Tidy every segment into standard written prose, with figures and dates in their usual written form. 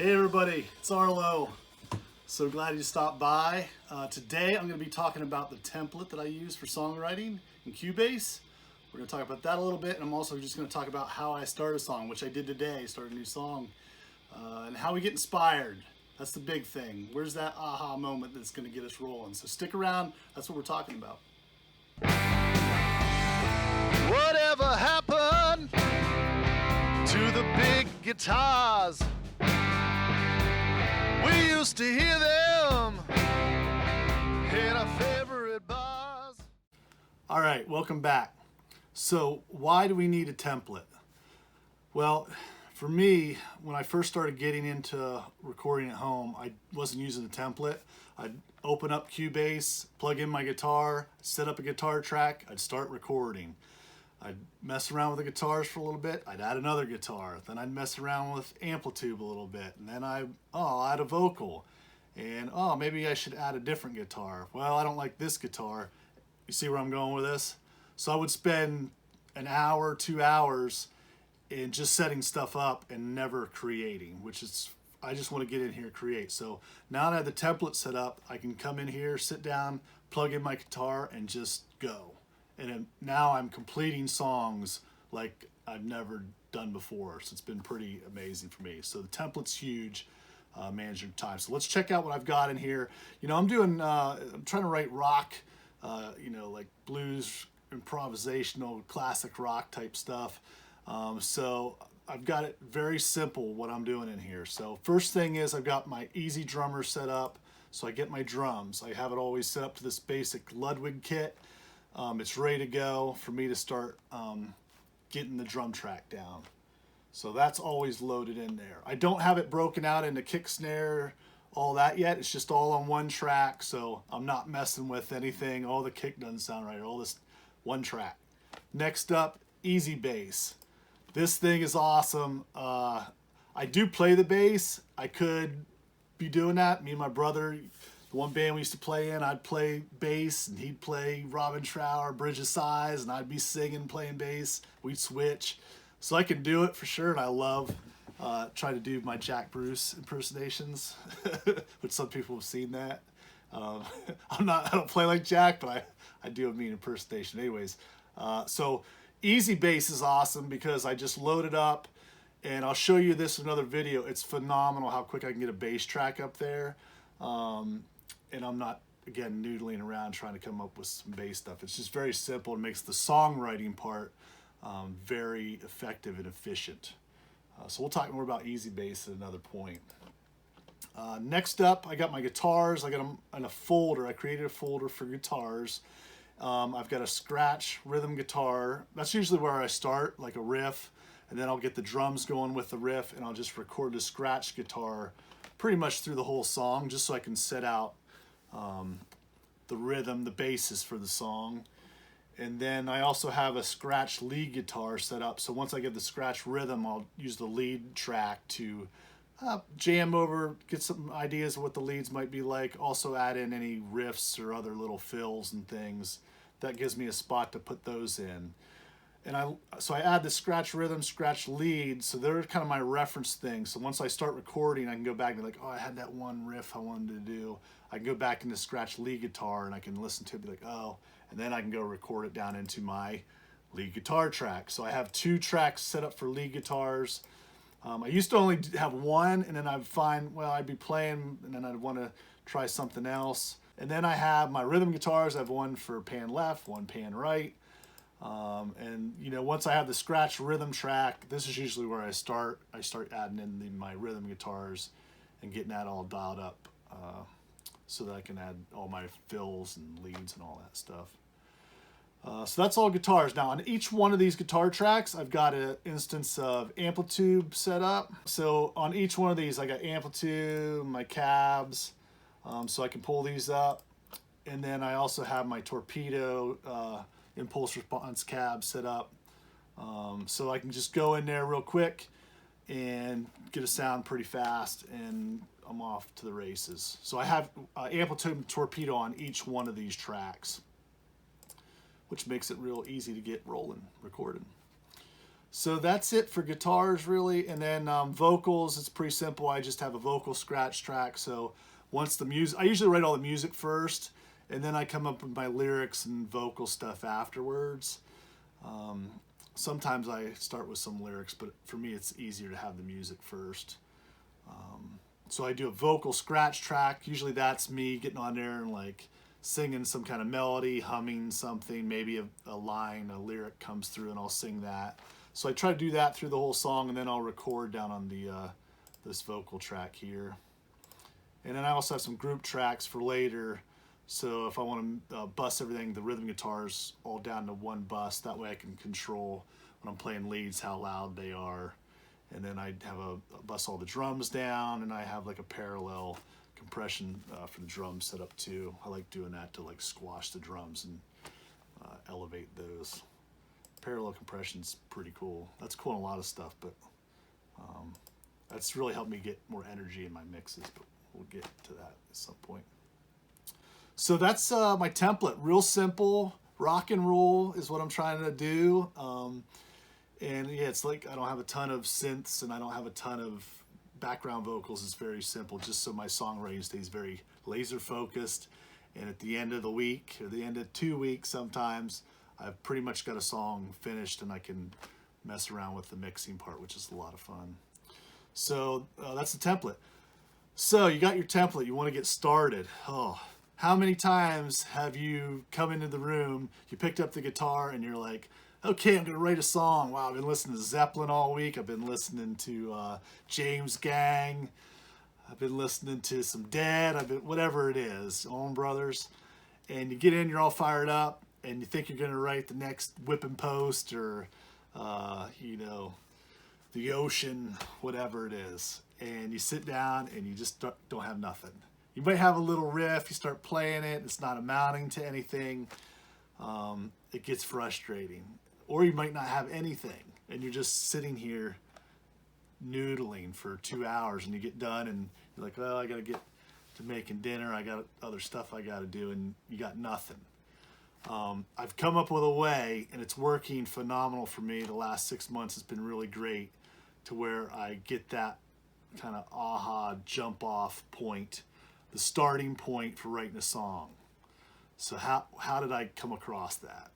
Hey everybody, it's Arlo. So glad you stopped by. Today I'm going to be talking about the template that I use for songwriting in Cubase. We're going to talk about that a little bit, and I'm also just going to talk about how I start a song, which I did today, start a new song, and how we get inspired. That's the big thing. Where's that aha moment that's going to get us rolling? So stick around, that's what we're talking about. Whatever happened to the big guitars? We used to hear them in our favorite bars. All right, welcome back. So why do we need a template? Well, for me, when I first started getting into recording at home, I wasn't using a template. I'd open up Cubase, plug in my guitar, set up a guitar track, I'd start recording. I'd mess around with the guitars for a little bit, I'd add another guitar, then I'd mess around with amplitude a little bit, and then I'll add a vocal, and maybe I should add a different guitar. Well, I don't like this guitar. You see where I'm going with this? So I would spend an hour, 2 hours in just setting stuff up and never creating, which is, I just want to get in here and create. So now that I have the template set up, I can come in here, sit down, plug in my guitar, and just go. And now I'm completing songs like I've never done before. So it's been pretty amazing for me. So the template's huge, managing time. So let's check out what I've got in here. You know, I'm trying to write rock, like blues, improvisational, classic rock type stuff. So I've got it very simple what I'm doing in here. So first thing is I've got my easy drummer set up. So I get my drums. I have it always set up to this basic Ludwig kit. It's ready to go for me to start getting the drum track down. So that's always loaded in there. I don't have it broken out into kick, snare, all that yet. It's just all on one track, so I'm not messing with anything. Oh, the kick doesn't sound right, all this one track. Next up, easy bass. This thing is awesome. I do play the bass. I could be doing that. Me and my brother, the one band we used to play in, I'd play bass and he'd play Robin Trower, Bridge of Sighs, and I'd be singing, playing bass. We'd switch. So I can do it for sure, and I love trying to do my Jack Bruce impersonations, which some people have seen that. I don't play like Jack, but I do a mean impersonation anyways. So easy bass is awesome because I just load it up, and I'll show you this in another video. It's phenomenal how quick I can get a bass track up there. And I'm not, again, noodling around trying to come up with some bass stuff. It's just very simple. It makes the songwriting part very effective and efficient. So we'll talk more about easy bass at another point. Next up, I got my guitars. I got them in a folder. I created a folder for guitars. I've got a scratch rhythm guitar. That's usually where I start, like a riff, and then I'll get the drums going with the riff, and I'll just record the scratch guitar pretty much through the whole song, just so I can set out the rhythm, the basis for the song. And then I also have a scratch lead guitar set up, so once I get the scratch rhythm, I'll use the lead track to jam over, get some ideas of what the leads might be like, also add in any riffs or other little fills and things. That gives me a spot to put those in. And so I add the scratch rhythm, scratch lead, so they're kind of my reference things. So once I start recording, I can go back and be like, oh, I had that one riff I wanted to do. I can go back into scratch lead guitar and I can listen to it and be like, oh, and then I can go record it down into my lead guitar track. So I have 2 tracks set up for lead guitars. I used to only have one, and then I'd find, well, I'd be playing and then I'd want to try something else. And then I have my rhythm guitars. I have one for pan left, one pan right. And you know, once I have the scratch rhythm track, this is usually where I start. I start adding in my rhythm guitars and getting that all dialed up. so that I can add all my fills and leads and all that stuff. So that's all guitars. Now on each one of these guitar tracks, I've got an instance of Amplitude set up. So on each one of these, I got Amplitude, my cabs, so I can pull these up. And then I also have my Torpedo impulse response cab set up. So I can just go in there real quick and get a sound pretty fast, and I'm off to the races. So I have Amplitude and Torpedo on each one of these tracks, which makes it real easy to get rolling, recorded. So that's it for guitars, really. And then vocals, it's pretty simple. I just have a vocal scratch track. So once the music, I usually write all the music first, and then I come up with my lyrics and vocal stuff afterwards. Sometimes I start with some lyrics, but for me it's easier to have the music first. So I do a vocal scratch track. Usually that's me getting on there and like singing some kind of melody, humming something, maybe a line, a lyric comes through, and I'll sing that. So I try to do that through the whole song, and then I'll record down on the this vocal track here. And then I also have some group tracks for later. So if I want to bus everything, the rhythm guitars all down to one bus, that way I can control when I'm playing leads how loud they are. And then I have a bus all the drums down, and I have like a parallel compression for the drums set up too. I like doing that to like squash the drums and elevate those. Parallel compression's pretty cool. That's cool in a lot of stuff, but that's really helped me get more energy in my mixes, but we'll get to that at some point. So that's my template. Real simple, rock and roll is what I'm trying to do. And yeah, it's like I don't have a ton of synths and I don't have a ton of background vocals. It's very simple, just so my songwriting stays very laser focused. And at the end of the week, or the end of 2 weeks sometimes, I've pretty much got a song finished and I can mess around with the mixing part, which is a lot of fun. So that's the template. So you got your template, you want to get started. Oh, how many times have you come into the room, you picked up the guitar and you're like, okay, I'm going to write a song. Wow, I've been listening to Zeppelin all week. I've been listening to James Gang. I've been listening to some Dead. Whatever it is, Allman Brothers. And you get in, you're all fired up, and you think you're going to write the next Whipping Post or, The Ocean, whatever it is. And you sit down and you just don't have nothing. You might have a little riff, you start playing it, it's not amounting to anything. It gets frustrating. Or you might not have anything and you're just sitting here noodling for 2 hours, and you get done and you're like, well, I gotta get to making dinner, I got other stuff I gotta do, and you got nothing. I've come up with a way, and it's working phenomenal for me. The last 6 months has been really great, to where I get that kind of aha jump off point, the starting point for writing a song. So how did I come across that?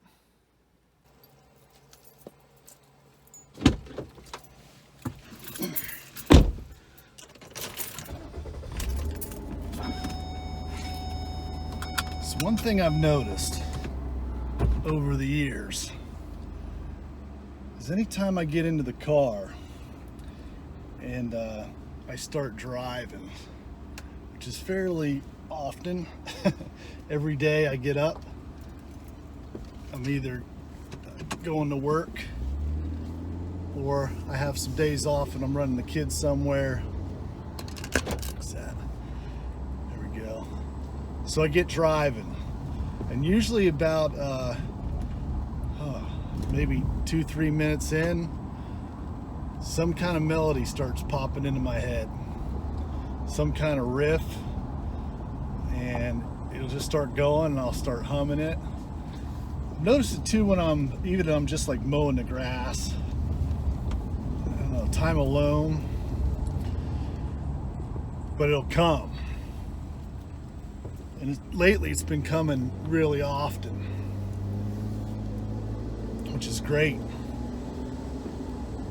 So one thing I've noticed over the years is anytime I get into the car and I start driving, which is fairly often, every day I get up, I'm either going to work or I have some days off and I'm running the kids somewhere. What's that? There we go. So I get driving, and usually about maybe 2-3 minutes in, some kind of melody starts popping into my head, some kind of riff, and it'll just start going and I'll start humming it. Notice it too when I'm just like mowing the grass. I don't know, time alone, but it'll come. And lately it's been coming really often, which is great.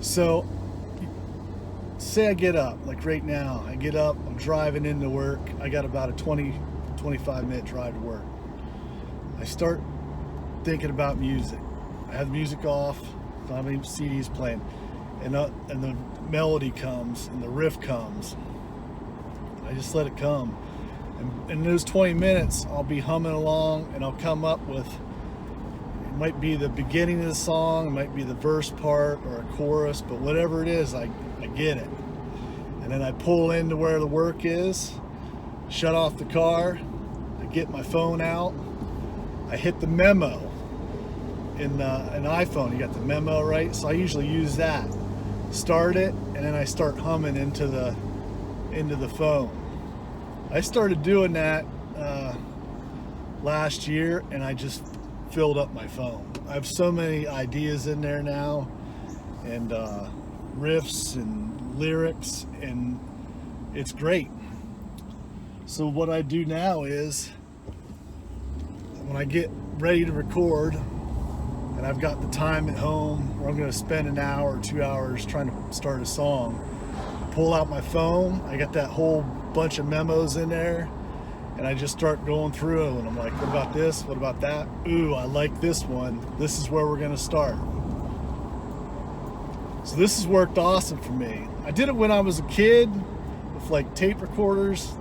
So say I get up, like right now, I get up, I'm driving into work. I got about a 20-25 minute drive to work. I start thinking about music. I have the music off, don't have any CDs playing, and the melody comes and the riff comes. I just let it come, And in those 20 minutes, I'll be humming along and I'll come up with, it might be the beginning of the song, it might be the verse part or a chorus, but whatever it is, I get it. And then I pull into where the work is, shut off the car, I get my phone out, I hit the memo. In an iPhone, you got the memo, right? So I usually use that. Start it, and then I start humming into the phone. I started doing that last year, and I just filled up my phone. I have so many ideas in there now, and riffs and lyrics, and it's great. So what I do now is, when I get ready to record, and I've got the time at home where I'm going to spend an hour or 2 hours trying to start a song, pull out my phone, I got that whole bunch of memos in there, and I just start going through them, and I'm like, what about this? What about that? Ooh, I like this one. This is where we're going to start. So this has worked awesome for me. I did it when I was a kid with like tape recorders.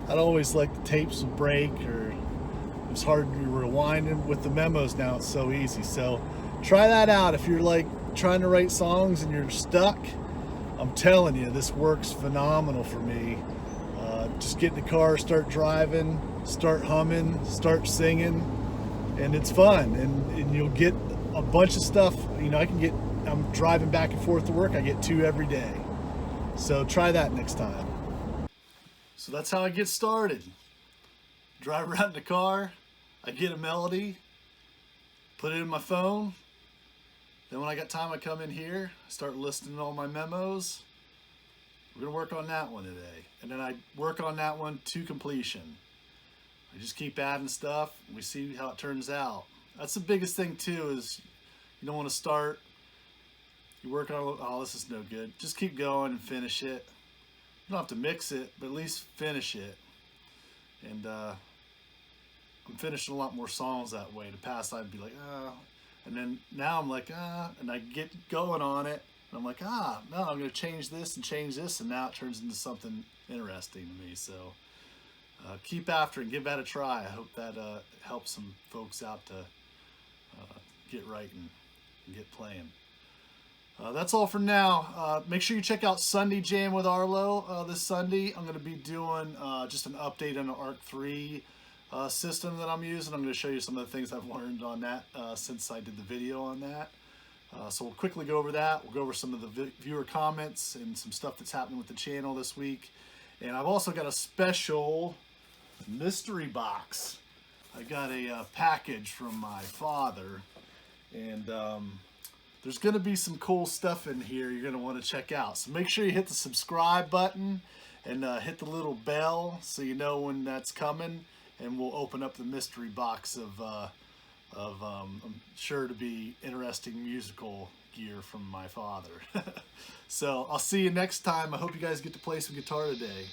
I'd always like the tapes would break, or it was hard to rewind them. With the memos now, it's so easy. So try that out if you're like trying to write songs and you're stuck. I'm telling you, this works phenomenal for me. Just get in the car, start driving, start humming, start singing, and it's fun. And you'll get a bunch of stuff. You know, I'm driving back and forth to work, I get 2 every day. So try that next time. So that's how I get started. Drive around in the car, I get a melody, put it in my phone. Then when I got time, I come in here, start listing all my memos. We're gonna work on that one today. And then I work on that one to completion. I just keep adding stuff, and we see how it turns out. That's the biggest thing too, is you don't want to start, you work on, oh, this is no good. Just keep going and finish it. You don't have to mix it, but at least finish it. And I'm finishing a lot more songs that way. In the past, I'd be like, and then now I'm like, and I get going on it, and I'm like, no, I'm going to change this, and now it turns into something interesting to me. So keep after it, give that a try. I hope that helps some folks out to get writing and get playing. That's all for now. Make sure you check out Sunday Jam with Arlo this Sunday. I'm going to be doing just an update on the ARC 3 system that I'm using. I'm going to show you some of the things I've learned on that since I did the video on that. So we'll quickly go over that. We'll go over some of the viewer comments and some stuff that's happening with the channel this week. And I've also got a special mystery box. I got a package from my father, and there's going to be some cool stuff in here you're going to want to check out. So make sure you hit the subscribe button and hit the little bell so you know when that's coming. And we'll open up the mystery box of I'm sure to be interesting musical gear from my father. So I'll see you next time. I hope you guys get to play some guitar today.